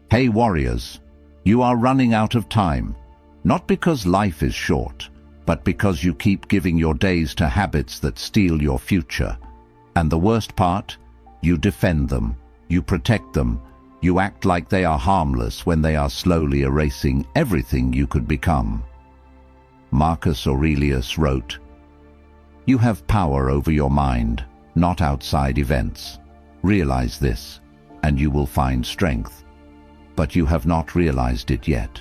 Hey warriors, you are running out of time, not because life is short, but because you keep giving your days to habits that steal your future. And the worst part? You defend them, you protect them, you act like they are harmless when they are slowly erasing everything you could become. Marcus Aurelius wrote, "You have power over your mind, not outside events. Realize this, and you will find strength. But you have not realized it yet.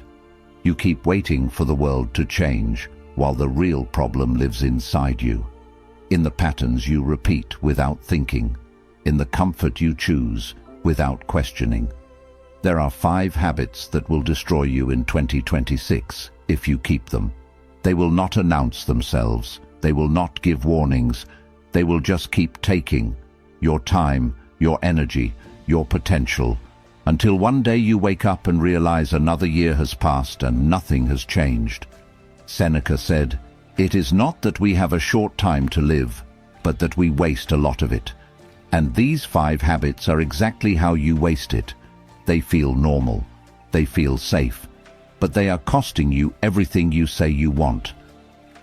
You keep waiting for the world to change, while the real problem lives inside you. In the patterns you repeat without thinking, in the comfort you choose without questioning. There are 5 habits that will destroy you in 2026 if you keep them. They will not announce themselves, they will not give warnings, they will just keep taking your time, your energy, your potential, until one day you wake up and realize another year has passed and nothing has changed." Seneca said, "It is not that we have a short time to live, but that we waste a lot of it. And these 5 habits are exactly how you waste it. They feel normal, they feel safe, but they are costing you everything you say you want.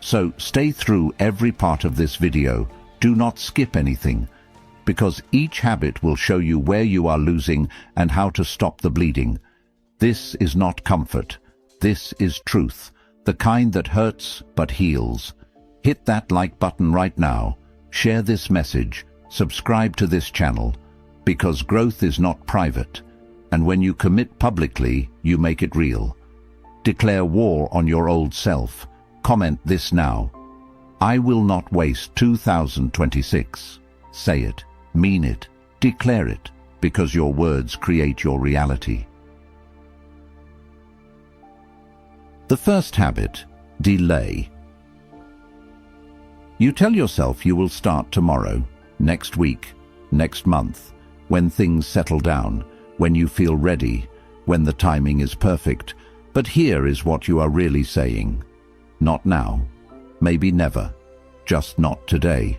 So stay through every part of this video, do not skip anything, because each habit will show you where you are losing and how to stop the bleeding. This is not comfort, this is truth, the kind that hurts but heals. Hit that like button right now, share this message, subscribe to this channel, because growth is not private, and when you commit publicly, you make it real. Declare war on your old self. Comment this now. I will not waste 2026. Say it, mean it, declare it, because your words create your reality. The first habit, delay. You tell yourself you will start tomorrow, next week, next month, when things settle down, when you feel ready, when the timing is perfect. But here is what you are really saying. Not now, maybe never, just not today.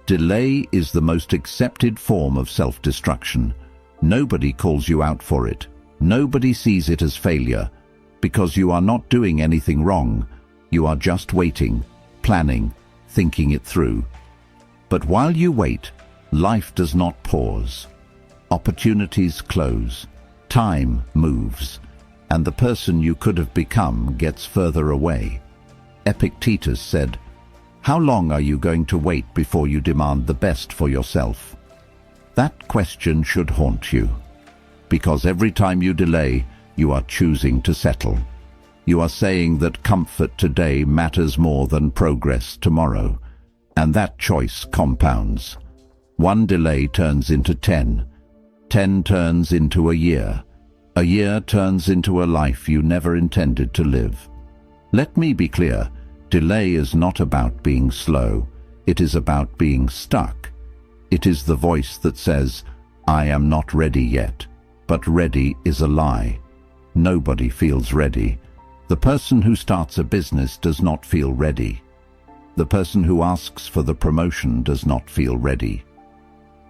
Delay is the most accepted form of self-destruction. Nobody calls you out for it. Nobody sees it as failure, because you are not doing anything wrong. You are just waiting, planning, thinking it through. But while you wait, life does not pause. Opportunities close, time moves, and the person you could have become gets further away. Epictetus said, "How long are you going to wait before you demand the best for yourself?" That question should haunt you, because every time you delay, you are choosing to settle. You are saying that comfort today matters more than progress tomorrow, and that choice compounds. One delay turns into 10, 10 turns into a year turns into a life you never intended to live. Let me be clear, delay is not about being slow, it is about being stuck. It is the voice that says, "I am not ready yet," but ready is a lie. Nobody feels ready. The person who starts a business does not feel ready. The person who asks for the promotion does not feel ready.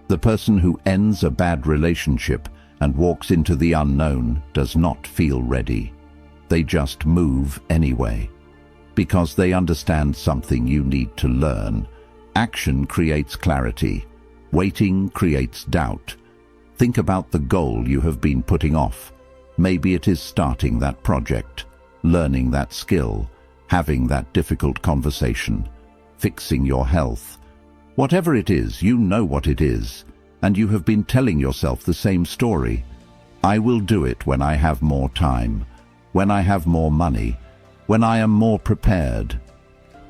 The person who ends a bad relationship and walks into the unknown does not feel ready. They just move anyway, because they understand something you need to learn. Action creates clarity. Waiting creates doubt. Think about the goal you have been putting off. Maybe it is starting that project, learning that skill, having that difficult conversation, fixing your health. Whatever it is, you know what it is, and you have been telling yourself the same story. I will do it when I have more time, when I have more money, when I am more prepared.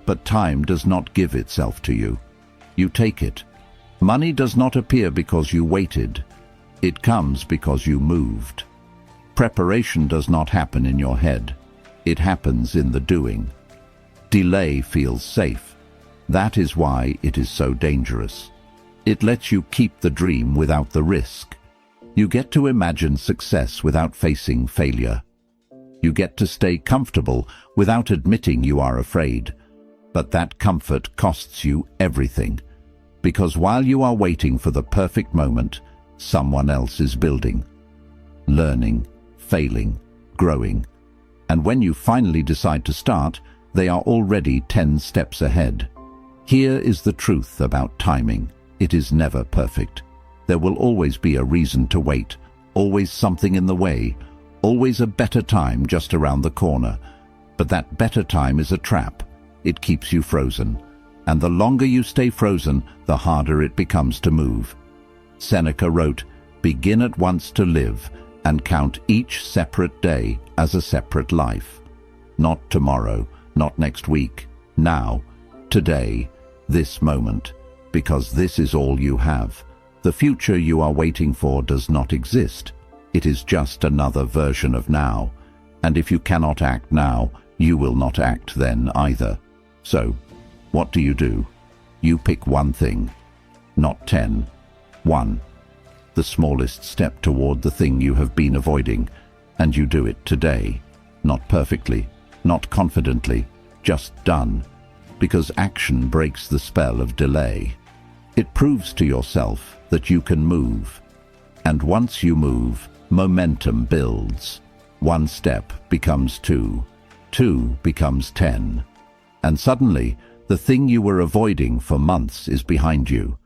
But time does not give itself to you. You take it. Money does not appear because you waited. It comes because you moved. Preparation does not happen in your head. It happens in the doing. Delay feels safe. That is why it is so dangerous. It lets you keep the dream without the risk. You get to imagine success without facing failure. You get to stay comfortable without admitting you are afraid. But that comfort costs you everything, because while you are waiting for the perfect moment, someone else is building, learning, failing, growing. And when you finally decide to start, they are already 10 steps ahead. Here is the truth about timing. It is never perfect. There will always be a reason to wait, always something in the way, always a better time just around the corner. But that better time is a trap. It keeps you frozen. And the longer you stay frozen, the harder it becomes to move. Seneca wrote, "Begin at once to live, and count each separate day as a separate life." Not tomorrow, not next week, now, today, this moment, because this is all you have. The future you are waiting for does not exist. It is just another version of now. And if you cannot act now, you will not act then either. So, what do? You pick one thing, not 10. One, the smallest step toward the thing you have been avoiding, and you do it today. Not perfectly, not confidently, just done. Because action breaks the spell of delay. It proves to yourself that you can move. And once you move, momentum builds. One step becomes 2. 2 becomes 10. And suddenly, the thing you were avoiding for months is behind you.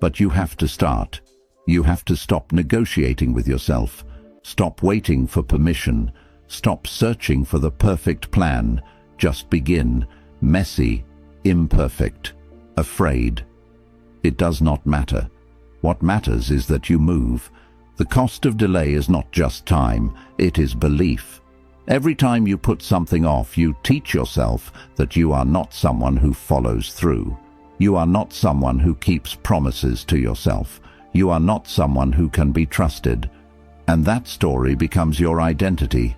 But you have to start. You have to stop negotiating with yourself. Stop waiting for permission. Stop searching for the perfect plan. Just begin. Messy, imperfect, afraid. It does not matter. What matters is that you move. The cost of delay is not just time, it is belief. Every time you put something off, you teach yourself that you are not someone who follows through. You are not someone who keeps promises to yourself. You are not someone who can be trusted. And that story becomes your identity.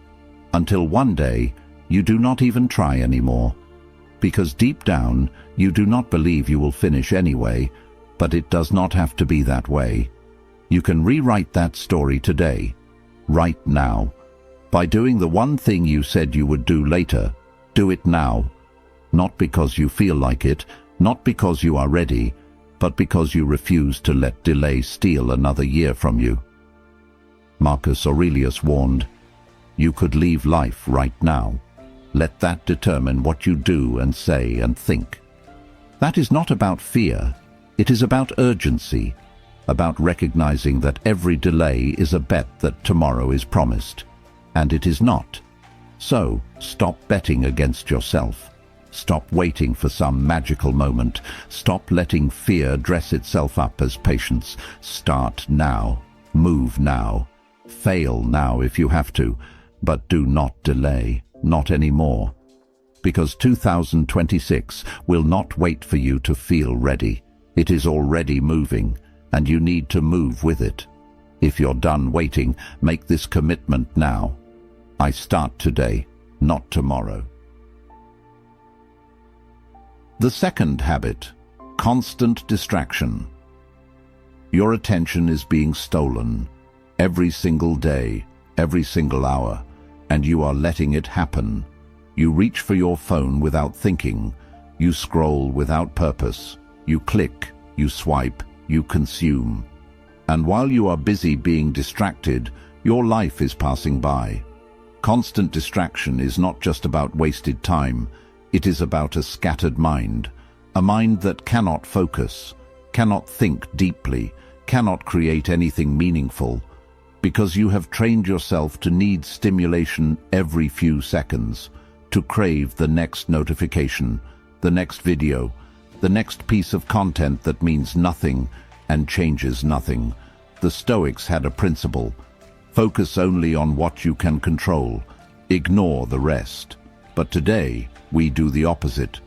Until one day, you do not even try anymore. Because deep down, you do not believe you will finish anyway, but it does not have to be that way. You can rewrite that story today, right now. By doing the one thing you said you would do later, do it now. Not because you feel like it, not because you are ready, but because you refuse to let delay steal another year from you. Marcus Aurelius warned, "You could leave life right now. Let that determine what you do and say and think." That is not about fear. It is about urgency, about recognizing that every delay is a bet that tomorrow is promised. And it is not. So, stop betting against yourself. Stop waiting for some magical moment. Stop letting fear dress itself up as patience. Start now. Move now. Fail now if you have to, but do not delay. Not anymore. Because 2026 will not wait for you to feel ready. It is already moving, and you need to move with it. If you're done waiting, make this commitment now. I start today, not tomorrow. The second habit, constant distraction. Your attention is being stolen every single day, every single hour, and you are letting it happen. You reach for your phone without thinking. You scroll without purpose. You click, you swipe, you consume. And while you are busy being distracted, your life is passing by. Constant distraction is not just about wasted time. It is about a scattered mind, a mind that cannot focus, cannot think deeply, cannot create anything meaningful, because you have trained yourself to need stimulation every few seconds, to crave the next notification, the next video, the next piece of content that means nothing and changes nothing. The Stoics had a principle: focus only on what you can control, ignore the rest. But today, we do the opposite.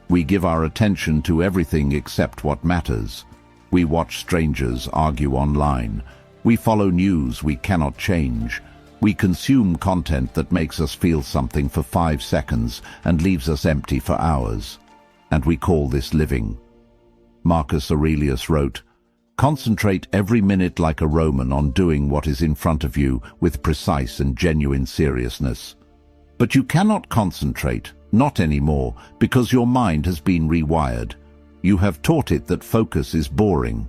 We give our attention to everything except what matters. We watch strangers argue online. We follow news we cannot change. We consume content that makes us feel something for 5 seconds and leaves us empty for hours. And we call this living. Marcus Aurelius wrote, "Concentrate every minute like a Roman on doing what is in front of you with precise and genuine seriousness." But you cannot concentrate, not anymore, because your mind has been rewired. You have taught it that focus is boring,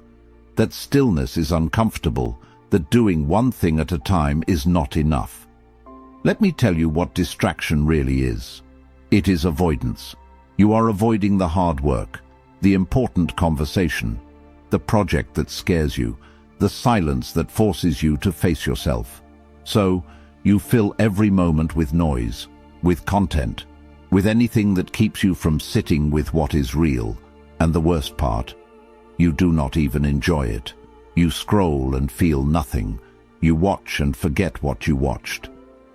that stillness is uncomfortable, that doing one thing at a time is not enough. Let me tell you what distraction really is. It is avoidance. You are avoiding the hard work, the important conversation, the project that scares you, the silence that forces you to face yourself. So, you fill every moment with noise, with content, with anything that keeps you from sitting with what is real. And the worst part, you do not even enjoy it. You scroll and feel nothing. You watch and forget what you watched.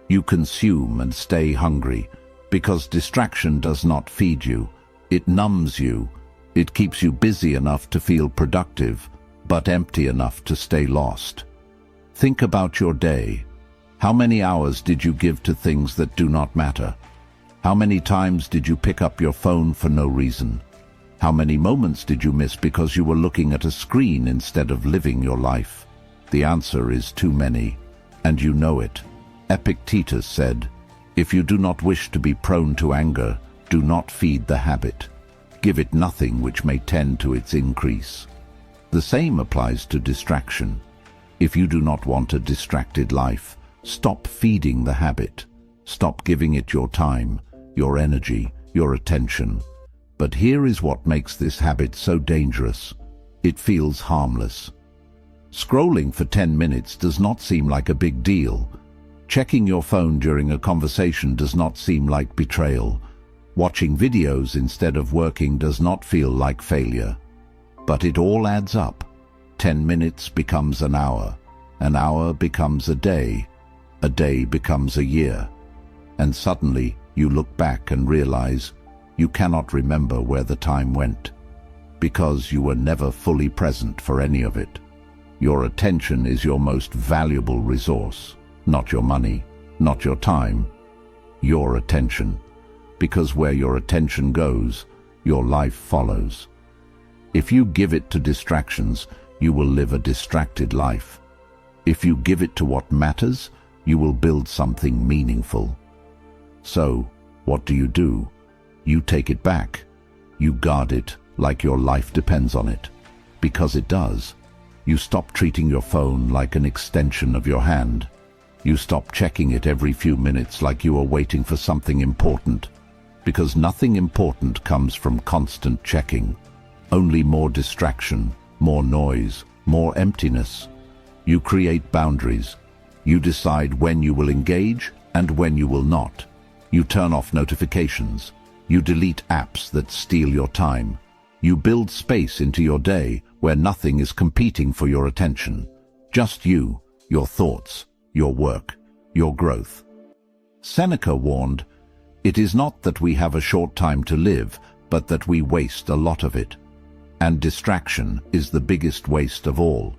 You consume and stay hungry, because distraction does not feed you. It numbs you. It keeps you busy enough to feel productive, but empty enough to stay lost. Think about your day. How many hours did you give to things that do not matter? How many times did you pick up your phone for no reason? How many moments did you miss because you were looking at a screen instead of living your life? The answer is too many, and you know it. Epictetus said, "If you do not wish to be prone to anger, do not feed the habit. Give it nothing which may tend to its increase." The same applies to distraction. If you do not want a distracted life, stop feeding the habit. Stop giving it your time, your energy, your attention. But here is what makes this habit so dangerous. It feels harmless. Scrolling for 10 minutes does not seem like a big deal. Checking your phone during a conversation does not seem like betrayal. Watching videos instead of working does not feel like failure. But it all adds up. 10 minutes becomes an hour becomes a day becomes a year. And suddenly you look back and realize you cannot remember where the time went, because you were never fully present for any of it. Your attention is your most valuable resource. Not your money, not your time, your attention. Because where your attention goes, your life follows. If you give it to distractions, you will live a distracted life. If you give it to what matters, you will build something meaningful. So, what do? You take it back. You guard it like your life depends on it. Because it does. You stop treating your phone like an extension of your hand. You stop checking it every few minutes like you are waiting for something important. Because nothing important comes from constant checking. Only more distraction, more noise, more emptiness. You create boundaries. You decide when you will engage and when you will not. You turn off notifications. You delete apps that steal your time. You build space into your day where nothing is competing for your attention. Just you, your thoughts, your work, your growth. Seneca warned, "It is not that we have a short time to live, but that we waste a lot of it." And distraction is the biggest waste of all,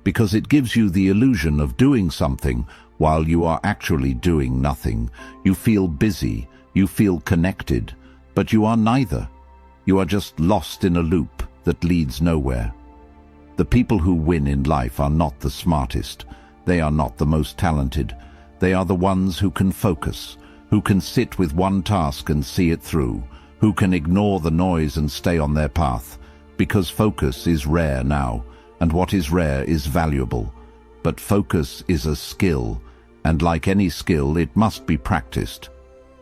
because it gives you the illusion of doing something while you are actually doing nothing. You feel busy, you feel connected, but you are neither. You are just lost in a loop that leads nowhere. The people who win in life are not the smartest. They are not the most talented. They are the ones who can focus, who can sit with one task and see it through, who can ignore the noise and stay on their path. Because focus is rare now, and what is rare is valuable. But focus is a skill, and like any skill, it must be practiced.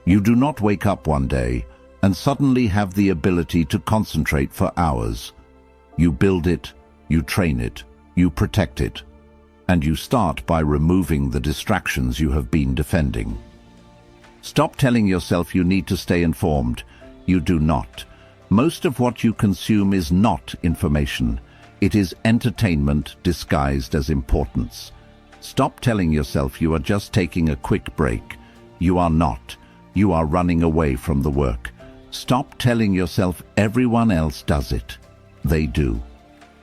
You do not wake up one day and suddenly have the ability to concentrate for hours. You build it, you train it, you protect it, and you start by removing the distractions you have been defending. Stop telling yourself you need to stay informed. You do not. Most of what you consume is not information. It is entertainment disguised as importance. Stop telling yourself you are just taking a quick break. You are not. You are running away from the work. Stop telling yourself everyone else does it. They do.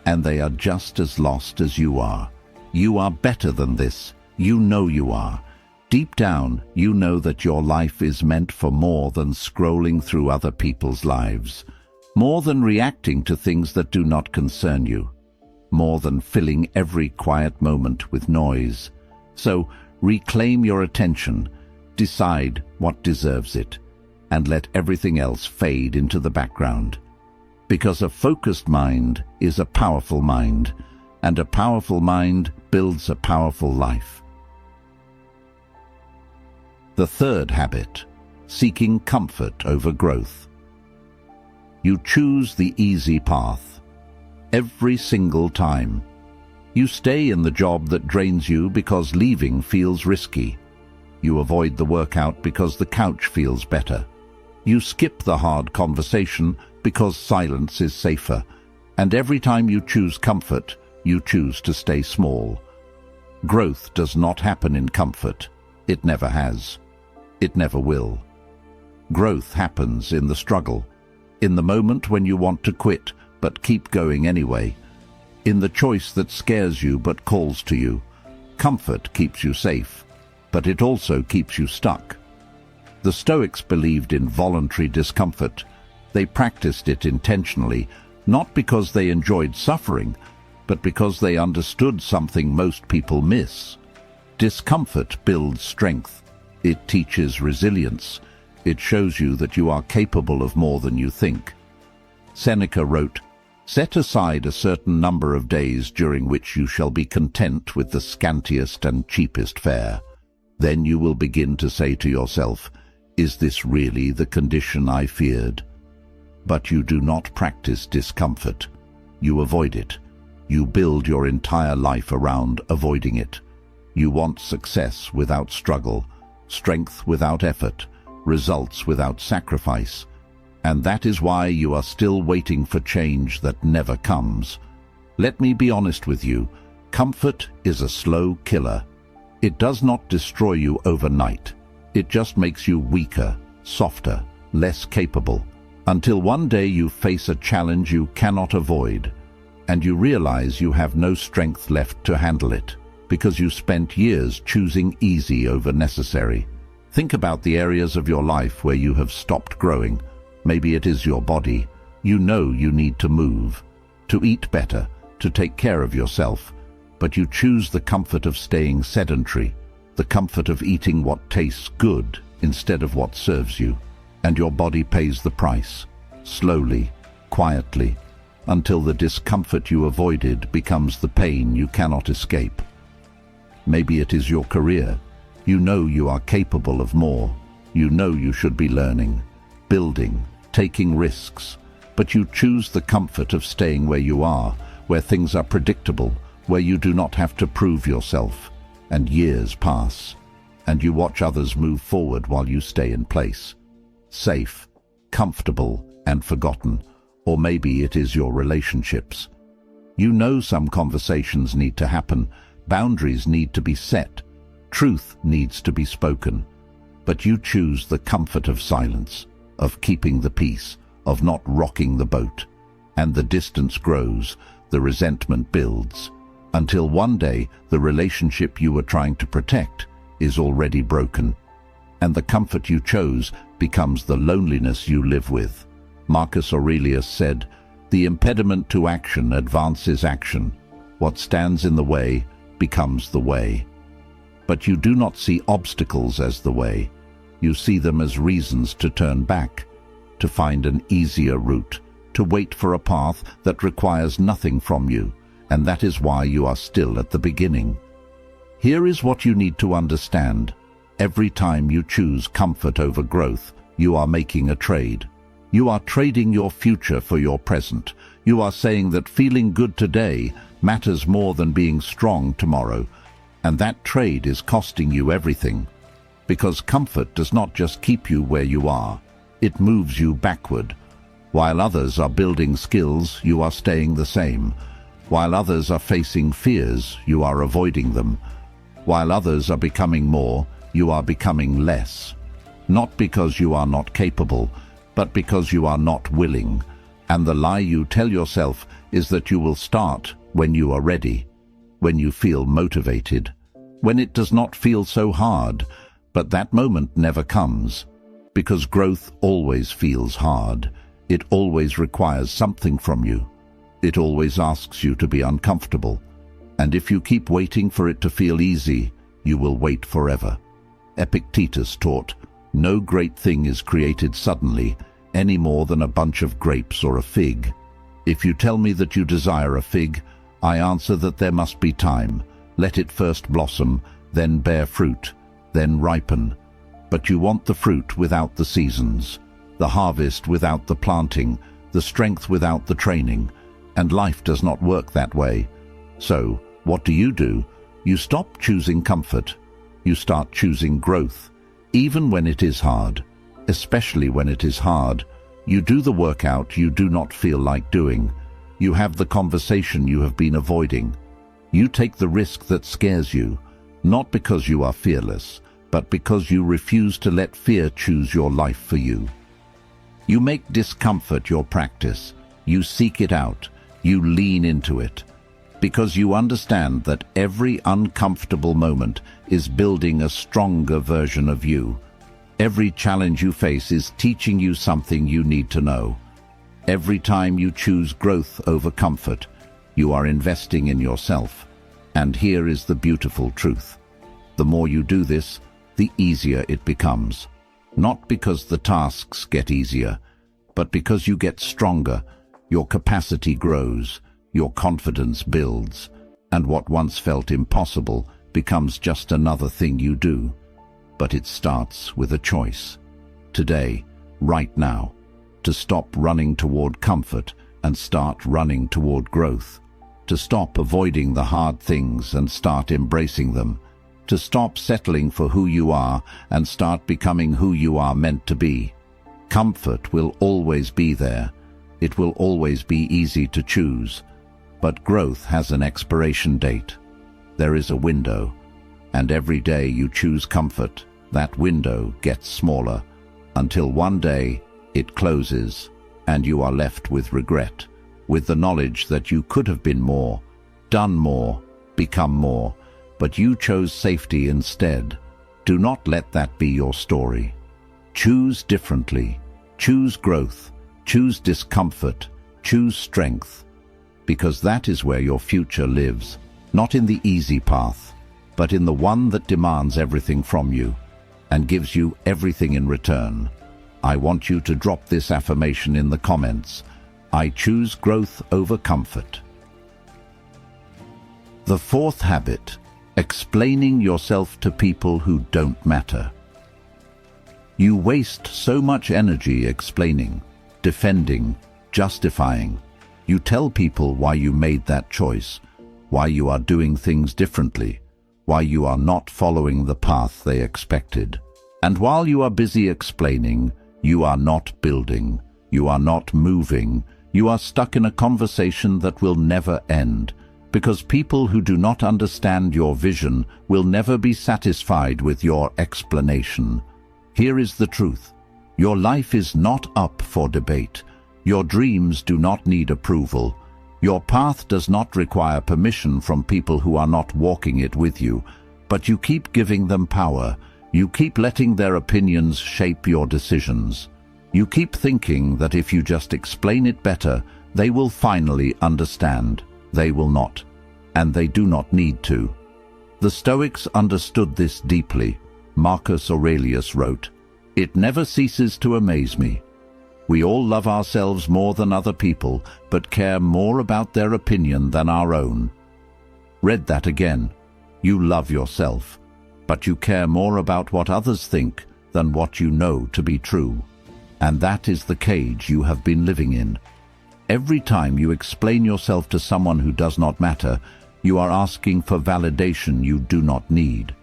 And they are just as lost as you are. You are better than this. You know you are. Deep down, you know that your life is meant for more than scrolling through other people's lives. More than reacting to things that do not concern you. More than filling every quiet moment with noise. So, reclaim your attention. Decide what deserves it. And let everything else fade into the background. Because a focused mind is a powerful mind, and a powerful mind builds a powerful life. The third habit, seeking comfort over growth. You choose the easy path. Every single time. You stay in the job that drains you because leaving feels risky. You avoid the workout because the couch feels better. You skip the hard conversation because silence is safer. And every time you choose comfort, you choose to stay small. Growth does not happen in comfort. It never has. It never will. Growth happens in the struggle, in the moment when you want to quit but keep going anyway, in the choice that scares you but calls to you. Comfort keeps you safe, but it also keeps you stuck. The Stoics believed in voluntary discomfort. They practiced it intentionally, not because they enjoyed suffering, but because they understood something most people miss. Discomfort builds strength. It teaches resilience. It shows you that you are capable of more than you think. Seneca wrote, "Set aside a certain number of days during which you shall be content with the scantiest and cheapest fare. Then you will begin to say to yourself, 'Is this really the condition I feared?' But you do not practice discomfort. You avoid it. You build your entire life around avoiding it. You want success without struggle, strength without effort, results without sacrifice. And that is why you are still waiting for change that never comes. Let me be honest with you. Comfort is a slow killer. It does not destroy you overnight. It just makes you weaker, softer, less capable, until one day you face a challenge you cannot avoid, and you realize you have no strength left to handle it, because you spent years choosing easy over necessary. Think about the areas of your life where you have stopped growing. Maybe it is your body. You know you need to move, to eat better, to take care of yourself, but you choose the comfort of staying sedentary, the comfort of eating what tastes good instead of what serves you, and your body pays the price, slowly, quietly, until the discomfort you avoided becomes the pain you cannot escape. Maybe it is your career. You know you are capable of more. You know you should be learning, building, taking risks, but you choose the comfort of staying where you are, where things are predictable, where you do not have to prove yourself. And years pass, and you watch others move forward while you stay in place. Safe, comfortable, and forgotten. Or maybe it is your relationships. You know some conversations need to happen, boundaries need to be set, truth needs to be spoken, but you choose the comfort of silence, of keeping the peace, of not rocking the boat. And the distance grows, the resentment builds, until one day the relationship you were trying to protect is already broken, and the comfort you chose becomes the loneliness you live with. Marcus Aurelius said, "The impediment to action advances action. What stands in the way becomes the way." But you do not see obstacles as the way. You see them as reasons to turn back, to find an easier route, to wait for a path that requires nothing from you, and that is why you are still at the beginning. Here is what you need to understand. Every time you choose comfort over growth, you are making a trade. You are trading your future for your present. You are saying that feeling good today matters more than being strong tomorrow, and that trade is costing you everything. Because comfort does not just keep you where you are, it moves you backward. While others are building skills, you are staying the same. While others are facing fears, you are avoiding them. While others are becoming more, you are becoming less. Not because you are not capable, but because you are not willing. And the lie you tell yourself is that you will start when you are ready, when you feel motivated, when it does not feel so hard. But that moment never comes, because growth always feels hard. It always requires something from you. It always asks you to be uncomfortable. And if you keep waiting for it to feel easy, you will wait forever. Epictetus taught, "No great thing is created suddenly, any more than a bunch of grapes or a fig. If you tell me that you desire a fig, I answer that there must be time. Let it first blossom, then bear fruit, then ripen. but you want the fruit without the seasons, the harvest without the planting, the strength without the training, and life does not work that way. So, what do? You stop choosing comfort. You start choosing growth, even when it is hard. Especially when it is hard, you do the workout you do not feel like doing. You have the conversation you have been avoiding. You take the risk that scares you, not because you are fearless, but because you refuse to let fear choose your life for you. You make discomfort your practice. You seek it out. You lean into it. Because you understand that every uncomfortable moment is building a stronger version of you. Every challenge you face is teaching you something you need to know. Every time you choose growth over comfort, you are investing in yourself. And here is the beautiful truth. The more you do this, the easier it becomes. Not because the tasks get easier, but because you get stronger, your capacity grows, your confidence builds, and what once felt impossible becomes just another thing you do. But it starts with a choice. Today, right now, to stop running toward comfort and start running toward growth. To stop avoiding the hard things and start embracing them. To stop settling for who you are and start becoming who you are meant to be. Comfort will always be there. It will always be easy to choose. But growth has an expiration date. There is a window, and every day you choose comfort, that window gets smaller, until one day it closes, and you are left with regret, with the knowledge that you could have been more, done more, become more, but you chose safety instead. Do not let that be your story. Choose differently. Choose growth. Choose discomfort. Choose strength. Because that is where your future lives, not in the easy path, but in the one that demands everything from you and gives you everything in return. I want you to drop this affirmation in the comments. I choose growth over comfort. The fourth habit: explaining yourself to people who don't matter. You waste so much energy explaining, defending, justifying. You tell people why you made that choice, why you are doing things differently, why you are not following the path they expected. And while you are busy explaining, you are not building, you are not moving, you are stuck in a conversation that will never end, because people who do not understand your vision will never be satisfied with your explanation. Here is the truth. Your life is not up for debate. Your dreams do not need approval. Your path does not require permission from people who are not walking it with you, but you keep giving them power. You keep letting their opinions shape your decisions. You keep thinking that if you just explain it better, they will finally understand. They will not, and they do not need to. The Stoics understood this deeply. Marcus Aurelius wrote, "It never ceases to amaze me. We all love ourselves more than other people, but care more about their opinion than our own." Read that again. You love yourself, but you care more about what others think than what you know to be true. And that is the cage you have been living in. Every time you explain yourself to someone who does not matter, you are asking for validation you do not need.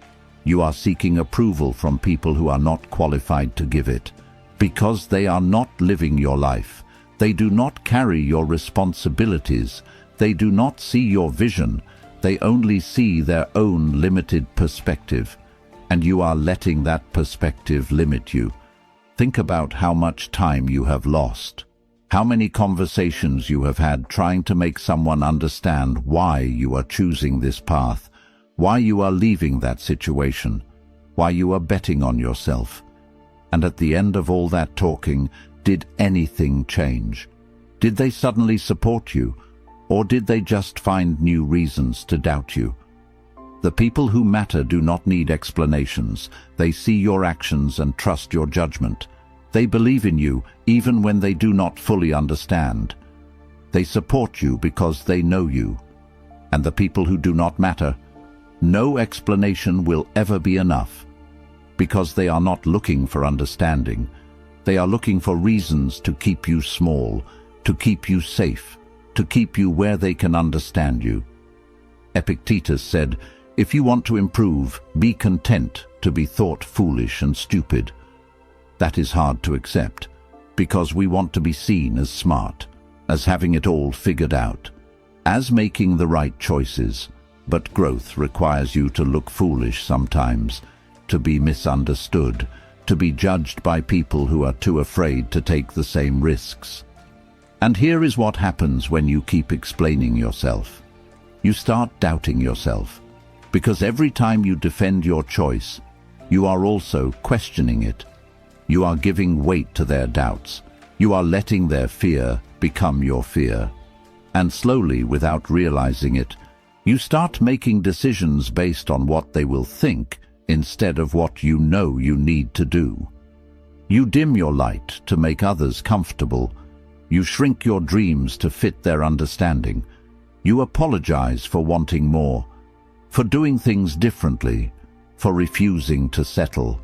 You are seeking approval from people who are not qualified to give it. Because they are not living your life. They do not carry your responsibilities. They do not see your vision. They only see their own limited perspective. And you are letting that perspective limit you. Think about how much time you have lost. How many conversations you have had trying to make someone understand why you are choosing this path, why you are leaving that situation, why you are betting on yourself. And at the end of all that talking, did anything change? Did they suddenly support you, or did they just find new reasons to doubt you? The people who matter do not need explanations. They see your actions and trust your judgment. They believe in you even when they do not fully understand. They support you because they know you. And the people who do not matter, no explanation will ever be enough. because they are not looking for understanding. They are looking for reasons to keep you small, to keep you safe, to keep you where they can understand you. Epictetus said, "If you want to improve, be content to be thought foolish and stupid." That is hard to accept, because we want to be seen as smart, as having it all figured out, as making the right choices. But growth requires you to look foolish sometimes, to be misunderstood, to be judged by people who are too afraid to take the same risks. And here is what happens when you keep explaining yourself. You start doubting yourself, because every time you defend your choice, you are also questioning it. You are giving weight to their doubts. You are letting their fear become your fear. And slowly, without realizing it, you start making decisions based on what they will think instead of what you know you need to do. You dim your light to make others comfortable. You shrink your dreams to fit their understanding. You apologize for wanting more, for doing things differently, for refusing to settle.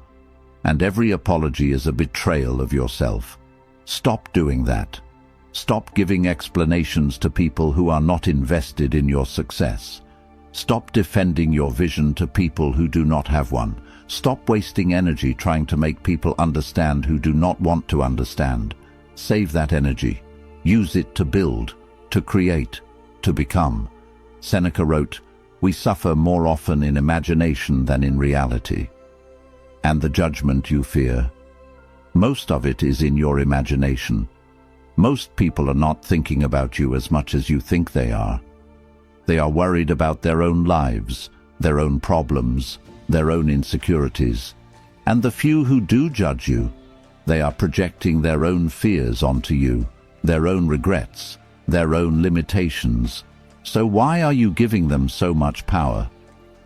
And every apology is a betrayal of yourself. Stop doing that. Stop giving explanations to people who are not invested in your success. Stop defending your vision to people who do not have one. Stop wasting energy trying to make people understand who do not want to understand. Save that energy. Use it to build, to create, to become. Seneca wrote, "We suffer more often in imagination than in reality." And the judgment you fear, most of it is in your imagination. Most people are not thinking about you as much as you think they are. They are worried about their own lives, their own problems, their own insecurities. And the few who do judge you, they are projecting their own fears onto you, their own regrets, their own limitations. So why are you giving them so much power?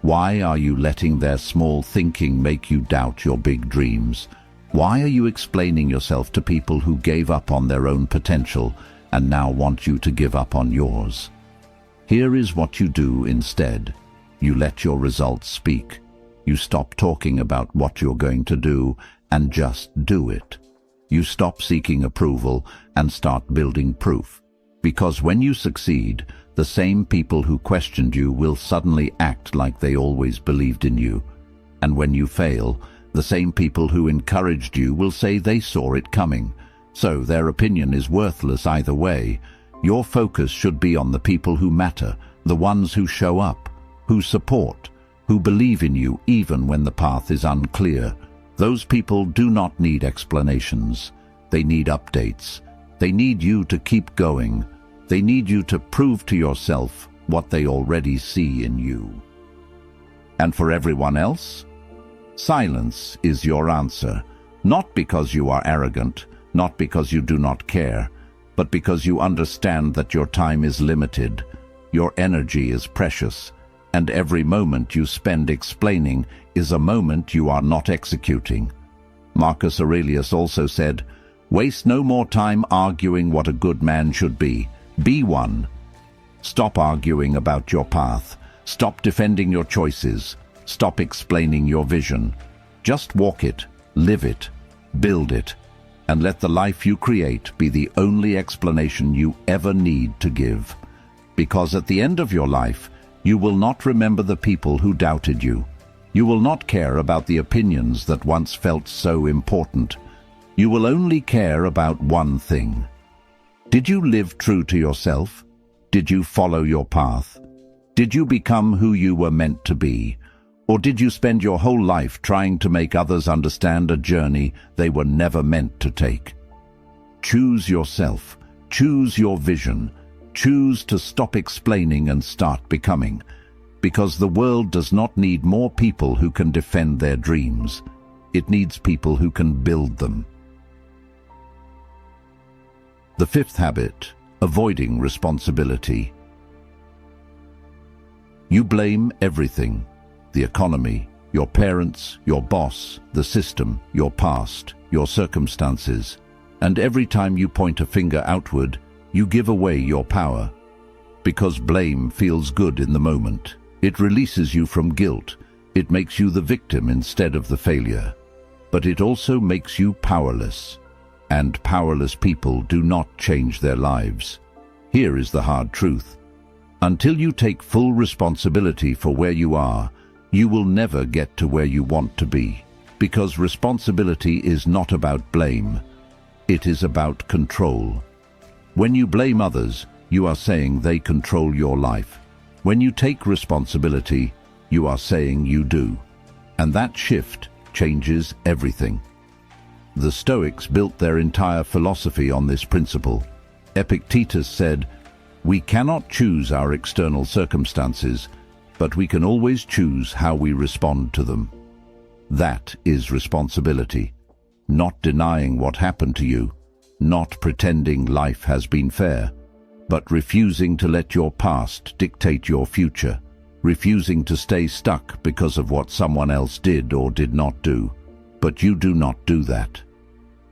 Why are you letting their small thinking make you doubt your big dreams? Why are you explaining yourself to people who gave up on their own potential and now want you to give up on yours? Here is what you do instead. You let your results speak. You stop talking about what you're going to do and just do it. You stop seeking approval and start building proof. Because when you succeed, the same people who questioned you will suddenly act like they always believed in you. And when you fail, the same people who encouraged you will say they saw it coming. So their opinion is worthless either way. Your focus should be on the people who matter, the ones who show up, who support, who believe in you even when the path is unclear. Those people do not need explanations. They need updates. They need you to keep going. They need you to prove to yourself what they already see in you. And for everyone else, silence is your answer, not because you are arrogant, not because you do not care, but because you understand that your time is limited, your energy is precious, and every moment you spend explaining is a moment you are not executing. Marcus Aurelius also said, "Waste no more time arguing what a good man should be. Be one." Stop arguing about your path. Stop defending your choices. Stop explaining your vision. Just walk it, live it, build it, and let the life you create be the only explanation you ever need to give. Because at the end of your life, you will not remember the people who doubted you. You will not care about the opinions that once felt so important. You will only care about one thing. Did you live true to yourself? Did you follow your path? Did you become who you were meant to be? Or did you spend your whole life trying to make others understand a journey they were never meant to take? Choose yourself. Choose your vision. Choose to stop explaining and start becoming. Because the world does not need more people who can defend their dreams. It needs people who can build them. The fifth habit, avoiding responsibility. You blame everything. The economy, your parents, your boss, the system, your past, your circumstances. And every time you point a finger outward, you give away your power. Because blame feels good in the moment. It releases you from guilt. It makes you the victim instead of the failure. but it also makes you powerless. And powerless people do not change their lives. Here is the hard truth. Until you take full responsibility for where you are, you will never get to where you want to be. Because responsibility is not about blame. It is about control. When you blame others, you are saying they control your life. When you take responsibility, you are saying you do. And that shift changes everything. The Stoics built their entire philosophy on this principle. Epictetus said, "We cannot choose our external circumstances, but we can always choose how we respond to them." That is responsibility. Not denying what happened to you, not pretending life has been fair, but refusing to let your past dictate your future, refusing to stay stuck because of what someone else did or did not do. But you do not do that.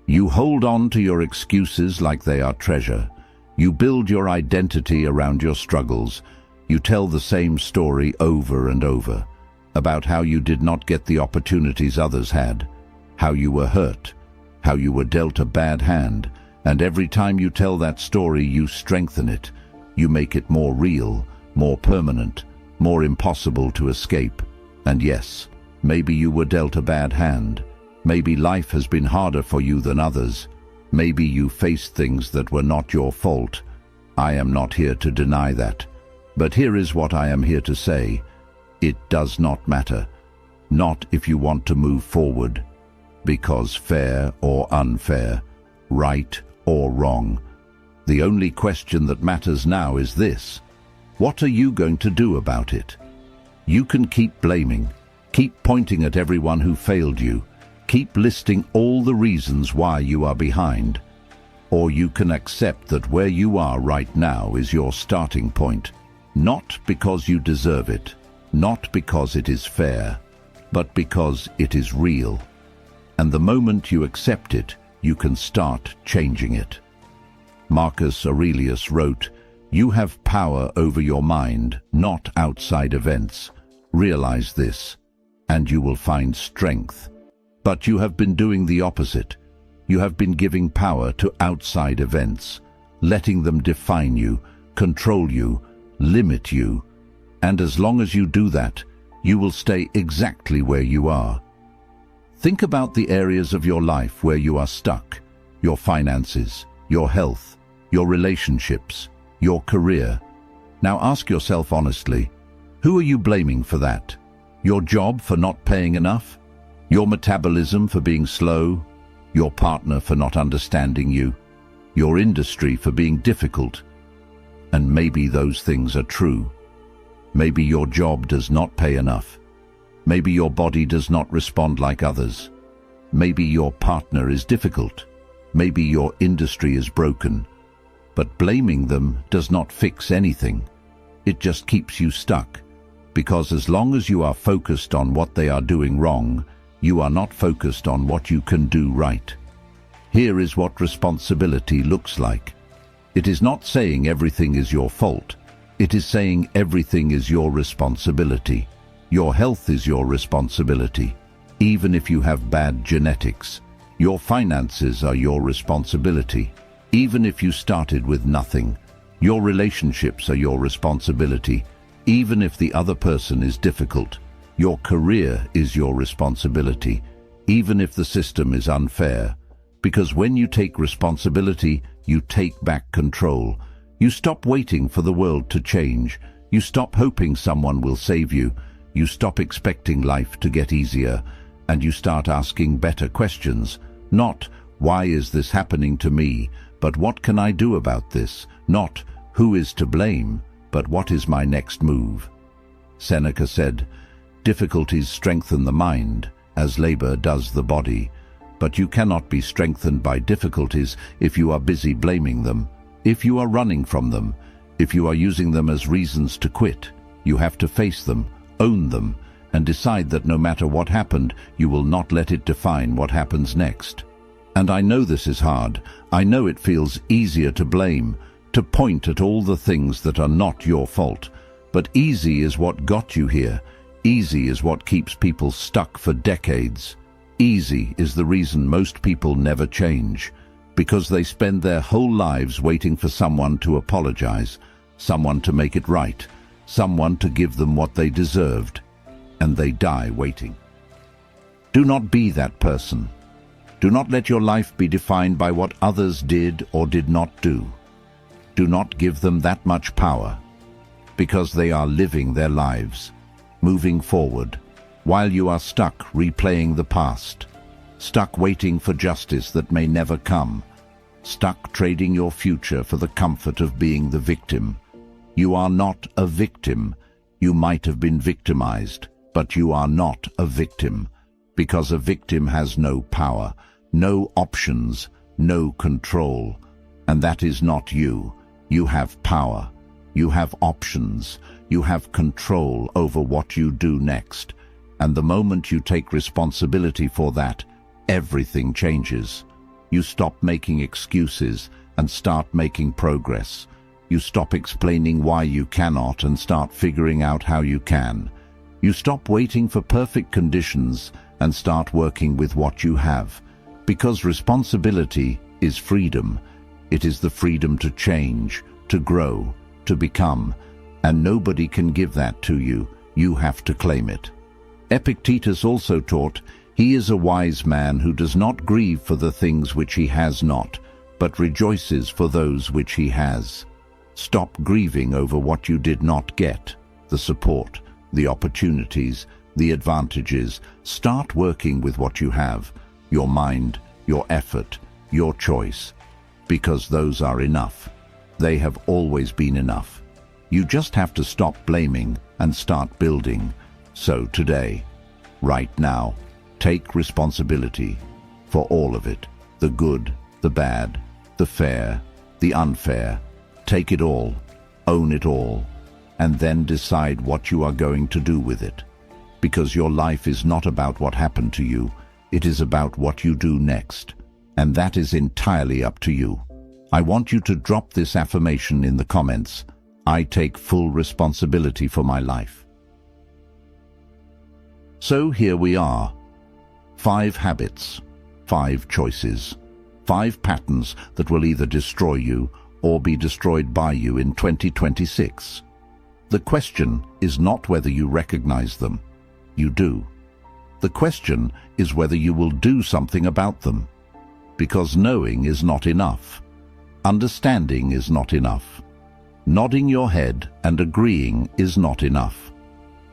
You hold on to your excuses like they are treasure. You build your identity around your struggles. You tell the same story over and over about how you did not get the opportunities others had, how you were hurt, how you were dealt a bad hand, and every time you tell that story, you strengthen it. You make it more real, more permanent, more impossible to escape. And yes, maybe you were dealt a bad hand. Maybe life has been harder for you than others. Maybe you faced things that were not your fault. I am not here to deny that. But here is what I am here to say. It does not matter. Not if you want to move forward. Because fair or unfair, right or wrong, the only question that matters now is this: what are you going to do about it? You can keep blaming, keep pointing at everyone who failed you, keep listing all the reasons why you are behind. Or you can accept that where you are right now is your starting point, not because you deserve it, not because it is fair, but because it is real. And the moment you accept it, you can start changing it. Marcus Aurelius wrote, "You have power over your mind, not outside events. Realize this, and you will find strength." But you have been doing the opposite. You have been giving power to outside events, letting them define you, control you, limit you. And as long as you do that, you will stay exactly where you are. Think about the areas of your life where you are stuck: your finances, your health, your relationships, your career. Now ask yourself honestly, who are you blaming for that? Your job for not paying enough? Your metabolism for being slow? Your partner for not understanding you? Your industry for being difficult? And maybe those things are true. Maybe your job does not pay enough. Maybe your body does not respond like others. Maybe your partner is difficult. Maybe your industry is broken. But blaming them does not fix anything. It just keeps you stuck. Because as long as you are focused on what they are doing wrong, you are not focused on what you can do right. Here is what responsibility looks like. It is not saying everything is your fault. It is saying everything is your responsibility. Your health is your responsibility, even if you have bad genetics. Your finances are your responsibility, even if you started with nothing. Your relationships are your responsibility, even if the other person is difficult. Your career is your responsibility, even if the system is unfair. Because when you take responsibility, you take back control. You stop waiting for the world to change. You stop hoping someone will save you. You stop expecting life to get easier, and you start asking better questions. Not, why is this happening to me, but what can I do about this? Not, who is to blame, but what is my next move? Seneca said, "Difficulties strengthen the mind, as labor does the body. But you cannot be strengthened by difficulties if you are busy blaming them, if you are running from them, if you are using them as reasons to quit. You have to face them, own them, and decide that no matter what happened, you will not let it define what happens next." And I know this is hard. I know it feels easier to blame, to point at all the things that are not your fault. But easy is what got you here. Easy is what keeps people stuck for decades. Easy is the reason most people never change, because they spend their whole lives waiting for someone to apologize, someone to make it right, someone to give them what they deserved, and they die waiting. Do not be that person. Do not let your life be defined by what others did or did not do. Do not give them that much power, because they are living their lives, moving forward, while you are stuck replaying the past, stuck waiting for justice that may never come, stuck trading your future for the comfort of being the victim. You are not a victim. You might have been victimized, but you are not a victim, because a victim has no power, no options, no control. And that is not you. You have power. You have options. You have control over what you do next. And the moment you take responsibility for that, everything changes. You stop making excuses and start making progress. You stop explaining why you cannot and start figuring out how you can. You stop waiting for perfect conditions and start working with what you have. Because responsibility is freedom. It is the freedom to change, to grow, to become. And nobody can give that to you. You have to claim it. Epictetus also taught, "He is a wise man who does not grieve for the things which he has not, but rejoices for those which he has." Stop grieving over what you did not get, the support, the opportunities, the advantages. Start working with what you have, your mind, your effort, your choice, because those are enough. They have always been enough. You just have to stop blaming and start building. So today, right now, take responsibility for all of it, the good, the bad, the fair, the unfair. Take it all, own it all, and then decide what you are going to do with it. Because your life is not about what happened to you, it is about what you do next, and that is entirely up to you. I want you to drop this affirmation in the comments. I take full responsibility for my life. So here we are. 5 habits, 5 choices, 5 patterns that will either destroy you or be destroyed by you in 2026. The question is not whether you recognize them. You do. The question is whether you will do something about them. Because knowing is not enough. Understanding is not enough. Nodding your head and agreeing is not enough.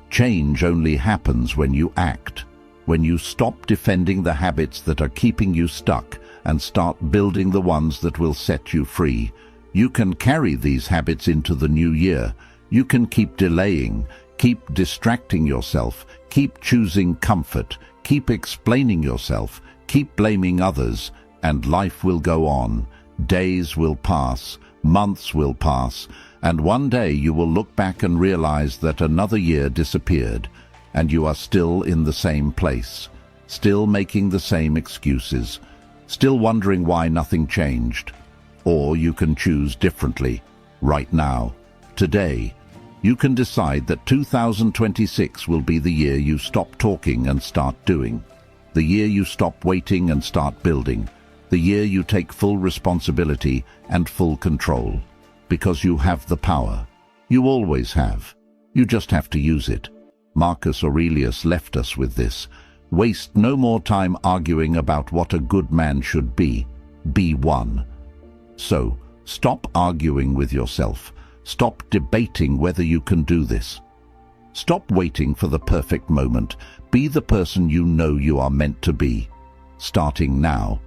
Change only happens when you act, when you stop defending the habits that are keeping you stuck and start building the ones that will set you free. You can carry these habits into the new year. You can keep delaying, keep distracting yourself, keep choosing comfort, keep explaining yourself, keep blaming others, and life will go on. Days will pass, months will pass, and one day you will look back and realize that another year disappeared, and you are still in the same place, still making the same excuses, still wondering why nothing changed. Or you can choose differently, right now, today. You can decide that 2026 will be the year you stop talking and start doing, the year you stop waiting and start building, the year you take full responsibility and full control, because you have the power. You always have. You just have to use it. Marcus Aurelius left us with this. Waste no more time arguing about what a good man should be. Be one. So, stop arguing with yourself. Stop debating whether you can do this. Stop waiting for the perfect moment. Be the person you know you are meant to be. Starting now.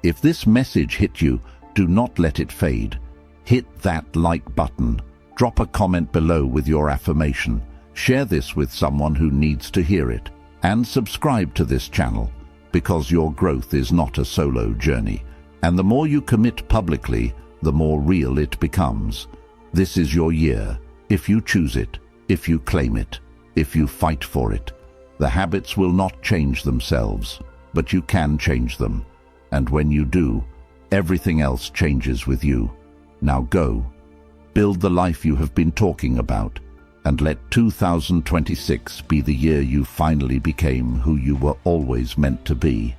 If this message hit you, do not let it fade. Hit that like button. Drop a comment below with your affirmation. Share this with someone who needs to hear it. And subscribe to this channel, because your growth is not a solo journey. And the more you commit publicly, the more real it becomes. This is your year, if you choose it, if you claim it, if you fight for it. The habits will not change themselves, but you can change them. And when you do, everything else changes with you. Now go. Build the life you have been talking about, and let 2026 be the year you finally became who you were always meant to be.